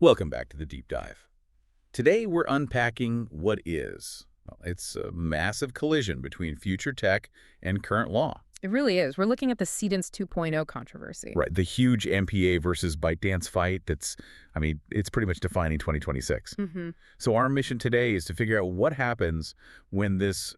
Welcome back to the Deep Dive. Today we're unpacking what is. Well, it's a massive collision between future tech and current law. It really is. We're looking at the Seedance 2.0 controversy. Right, the huge MPA versus ByteDance fight it's pretty much defining 2026. So our mission today is to figure out what happens when this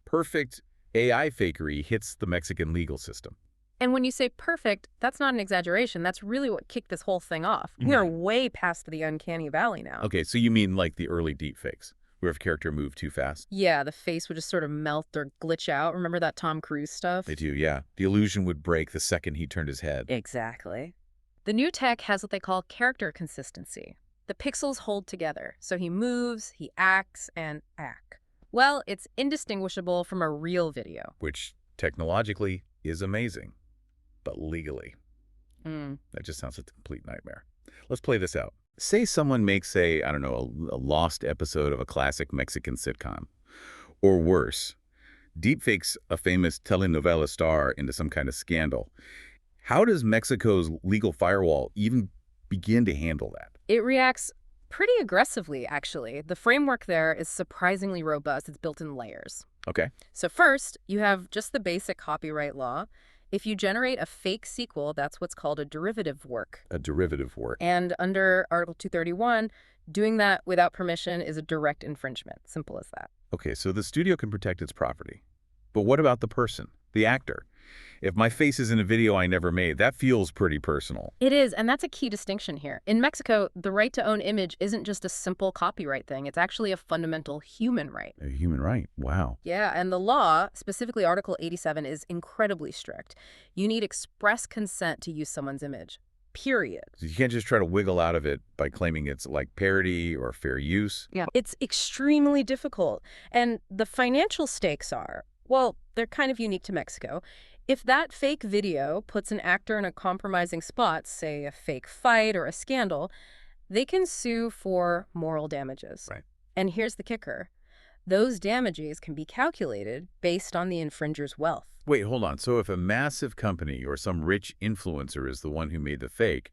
perfect AI fakery hits the Mexican legal system. And when you say perfect, that's not an exaggeration. That's really what kicked this whole thing off. We are way past the uncanny valley now. Okay, so you mean like the early deepfakes, where if a character moved too fast? Yeah, the face would just sort of melt or glitch out. Remember that Tom Cruise stuff? They do, yeah. The illusion would break the second he turned his head. Exactly. The new tech has what they call character consistency. The pixels hold together, so he moves, he acts, and act. Well, it's indistinguishable from a real video. Which, technologically, is amazing. But legally, that just sounds like a complete nightmare. Let's play this out. Say someone makes a lost episode of a classic Mexican sitcom. Or worse, deepfakes a famous telenovela star into some kind of scandal. How does Mexico's legal firewall even begin to handle that? It reacts pretty aggressively, actually. The framework there is surprisingly robust. It's built in layers. Okay. So first, you have just the basic copyright law. If you generate a fake sequel, that's what's called a derivative work. A derivative work. And under Article 231, doing that without permission is a direct infringement. Simple as that. Okay, so the studio can protect its property. But what about the person, the actor? If my face is in a video I never made, that feels pretty personal. It is, and that's a key distinction here. In Mexico, the right to own image isn't just a simple copyright thing. It's actually a fundamental human right. A human right. Wow. Yeah, and the law, specifically Article 87, is incredibly strict. You need express consent to use someone's image. Period. So you can't just try to wiggle out of it by claiming it's like parody or fair use. Yeah. It's extremely difficult. And the financial stakes are, well, they're kind of unique to Mexico. If that fake video puts an actor in a compromising spot, say a fake fight or a scandal, they can sue for moral damages. Right. And here's the kicker. Those damages can be calculated based on the infringer's wealth. Wait, hold on. So if a massive company or some rich influencer is the one who made the fake,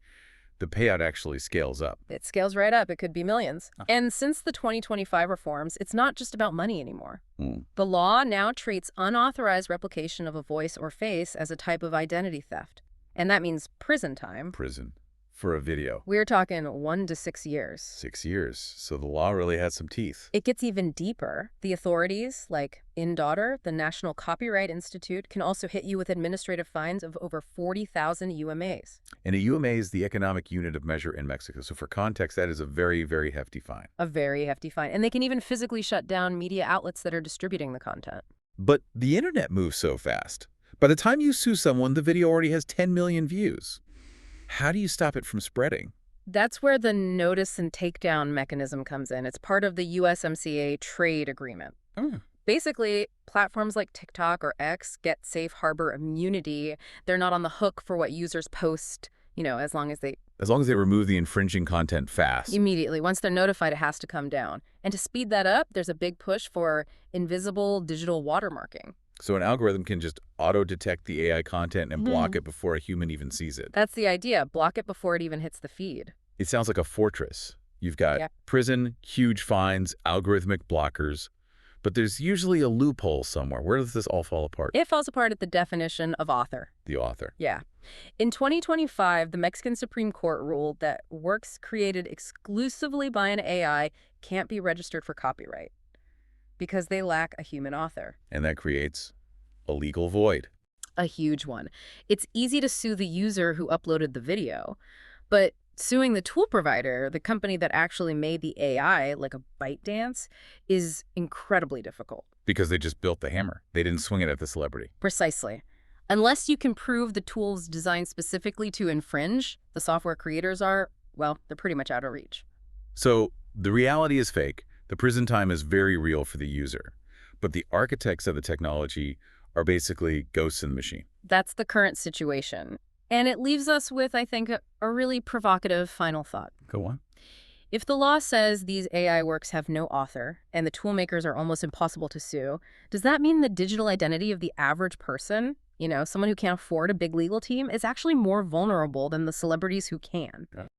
the payout actually scales up. It scales right up. It could be millions. And since the 2025 reforms, it's not just about money anymore. The law now treats unauthorized replication of a voice or face as a type of identity theft. And that means prison time. Prison. For a video. We're talking 1 to 6 years. 6 years. So the law really has some teeth. It gets even deeper. The authorities, like INDaughter, the National Copyright Institute, can also hit you with administrative fines of over 40,000 UMAs. And a UMA is the economic unit of measure in Mexico. So for context, that is a very, very hefty fine. A very hefty fine. And they can even physically shut down media outlets that are distributing the content. But the internet moves so fast. By the time you sue someone, the video already has 10 million views. How do you stop it from spreading? That's where the notice and takedown mechanism comes in. It's part of the USMCA trade agreement. Basically, platforms like TikTok or X get safe harbor immunity. They're not on the hook for what users post, as long as they remove the infringing content fast. Immediately. Once they're notified, it has to come down. And to speed that up, there's a big push for invisible digital watermarking. So an algorithm can just auto-detect the AI content and block it before a human even sees it. That's the idea. Block it before it even hits the feed. It sounds like a fortress. You've got prison, huge fines, algorithmic blockers. But there's usually a loophole somewhere. Where does this all fall apart? It falls apart at the definition of author. The author. Yeah. In 2025, the Mexican Supreme Court ruled that works created exclusively by an AI can't be registered for copyright because they lack a human author. And that creates a legal void. A huge one. It's easy to sue the user who uploaded the video, but suing the tool provider, the company that actually made the AI, like a ByteDance, is incredibly difficult. Because they just built the hammer. They didn't swing it at the celebrity. Precisely. Unless you can prove the tool's designed specifically to infringe, the software creators are, well, they're pretty much out of reach. So the reality is fake. The prison time is very real for the user. But the architects of the technology are basically ghosts in the machine. That's the current situation. And it leaves us with, I think, a really provocative final thought. Go on. If the law says these AI works have no author and the tool makers are almost impossible to sue, does that mean the digital identity of the average person, someone who can't afford a big legal team, is actually more vulnerable than the celebrities who can?